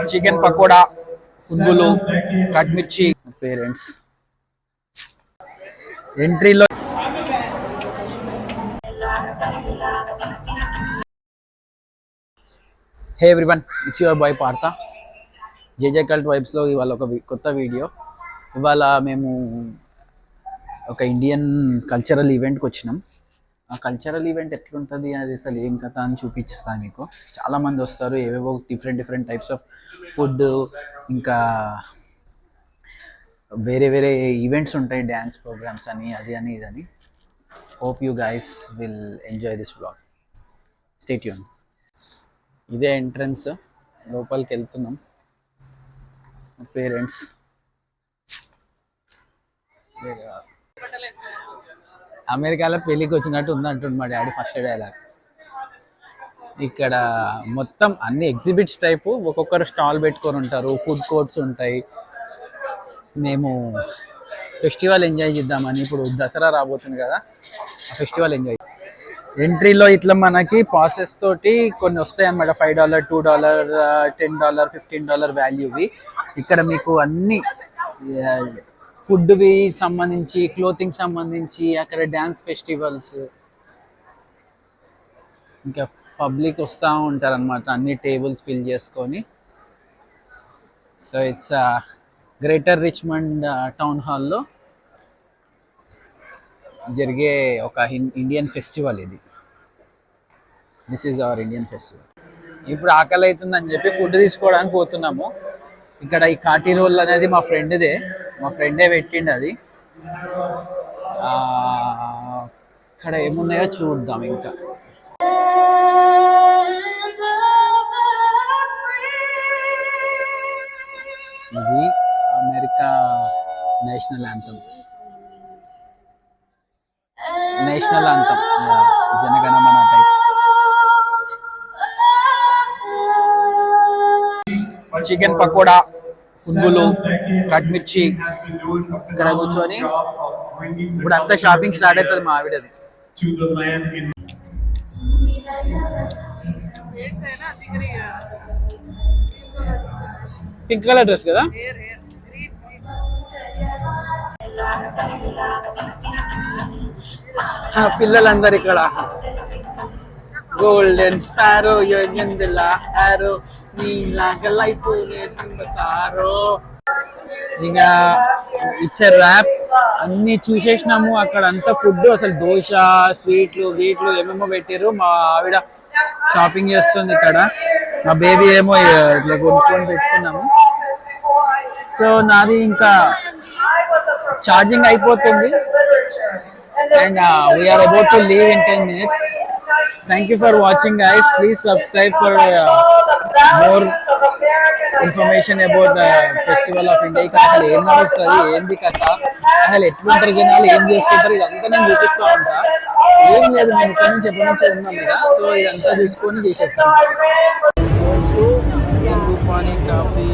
Chicken pakoda, పునుగులు, cut mirchi. Parents ఎంట్రీలో hey everyone, it's your boy Partha. JJ cult వైబ్స్లో ఇవాళ ఒక కొత్త వీడియో. ఇవాళ మేము ఒక ఇండియన్ కల్చరల్ ఈవెంట్కి వచ్చినాం. ఆ కల్చరల్ ఈవెంట్ ఎట్లుంటుంది అది అసలు ఏం కథ అని చూపించేస్తాను మీకు. చాలామంది వస్తారు, ఏవేవో డిఫరెంట్ టైప్స్ ఆఫ్ ఫుడ్, ఇంకా వేరే వేరే ఈవెంట్స్ ఉంటాయి, డ్యాన్స్ ప్రోగ్రామ్స్ అని, అది అని ఇదని. Hope you guys will enjoy this vlog. Stay tune. ఇదే ఎంట్రన్స్, లోపలికి వెళ్తున్నాం. పేరెంట్స్ అమెరికాలో పెళ్ళికి వచ్చినట్టు ఉంది అంటుండు మా డాడీ ఫస్ట్ డైలాగ్. ఇక్కడ మొత్తం అన్ని ఎగ్జిబిట్స్ టైపు, ఒక్కొక్కరు స్టాల్ పెట్టుకొని ఉంటారు, ఫుడ్ కోర్ట్స్ ఉంటాయి. మేము ఫెస్టివల్ ఎంజాయ్ చేద్దామని, ఇప్పుడు దసరా రాబోతుంది కదా, ఆ ఫెస్టివల్ ఎంజాయ్. ఎంట్రీలో ఇట్లా మనకి పాసెస్ తోటి కొన్ని వస్తాయి అన్నమాట. $5, $2, $10, $15 వాల్యూవి. ఇక్కడ మీకు అన్ని ఫుడ్వి సంబంధించి, క్లోతింగ్ సంబంధించి, అక్కడ డ్యాన్స్ ఫెస్టివల్స్, ఇంకా పబ్లిక్ వస్తూ ఉంటారు అనమాట, అన్ని టేబుల్స్ ఫిల్ చేసుకొని. So it's greater Richmond town హాల్లో జరిగే ఒక ఇండియన్ ఫెస్టివల్ ఇది. This is our Indian festival. ఇప్పుడు ఆకలి అవుతుందని చెప్పి ఫుడ్ తీసుకోవడానికి పోతున్నాము. ఇక్కడ ఈ కాటి రోల్ అనేది మా ఫ్రెండే పెట్టిండు అది. ఇక్కడ ఏమున్నాయో చూద్దాం. ఇంకా ఇది America national anthem Janaganamana type. Chicken pakoda, పునుగులు, కట్ మిర్చి. ఇక్కడ కూర్చొని ఇప్పుడు అంతా షాపింగ్ స్టార్ట్ అవుతుంది మా ఆవిడది. పింక్ కలర్ డ్రెస్ కదా. పిల్లలందరు ఇక్కడ గోల్డెన్ స్పారో, హారో, నీలాగా లైఫ్ సారో. ఇంకా ఇట్స్ ఎ ర్యాప్. అన్ని చూసేసినాము అక్కడ. అంతా ఫుడ్, అసలు దోశ, స్వీట్లు, గీట్లు ఏమేమో పెట్టారు. మా ఆవిడ షాపింగ్ చేస్తుంది ఇక్కడ. మా బేబీ ఏమో ఇట్లా కొనుక్కొని పెట్టుకున్నాము. సో నాది ఇంకా ఛార్జింగ్ అయిపోతుంది. And we are about to leave in 10 minutes. Thank you for watching, guys. Please subscribe for more information about the Festival of India. అసలు ఏం నడుస్తుంది, ఏంది కథ, అసలు ఎట్లుంటారు జనాలు, ఏం చేస్తుంటారు, ఇదంతా నేను చూపిస్తూ ఉంటా. ఏం లేదు, మేము ఇక్కడ నుంచి ఎప్పటి నుంచో ఉన్నాం కదా, సో ఇదంతా చూసుకొని చేసేస్తాం. Coffee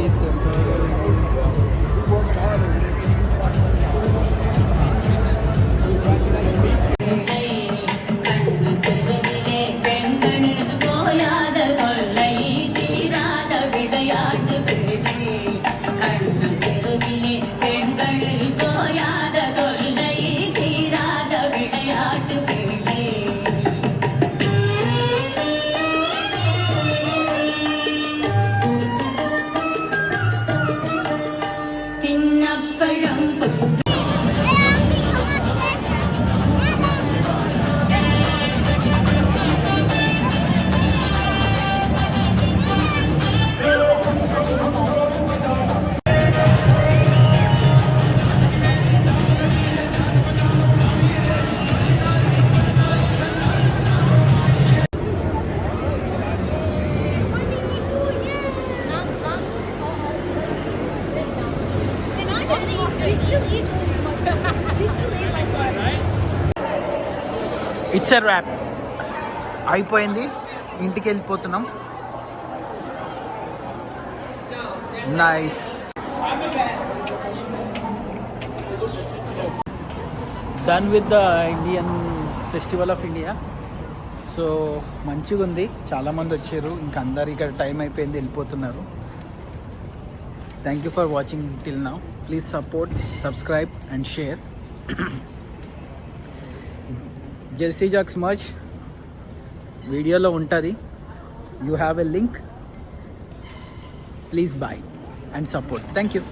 it's a wrap. అయిపోయింది, ఇంటికి వెళ్ళిపోతున్నాం. Nice. Done with the Indian festival of India. So మంచిగా ఉంది, చాలామంది వచ్చారు. ఇంకా అందరు ఇక్కడ టైం అయిపోయింది, వెళ్ళిపోతున్నారు. Thank you for watching till now. Please support, subscribe and share. Jersey jacks merch వీడియోలో ఉంటుంది. You have a link. Please buy and support. Thank you.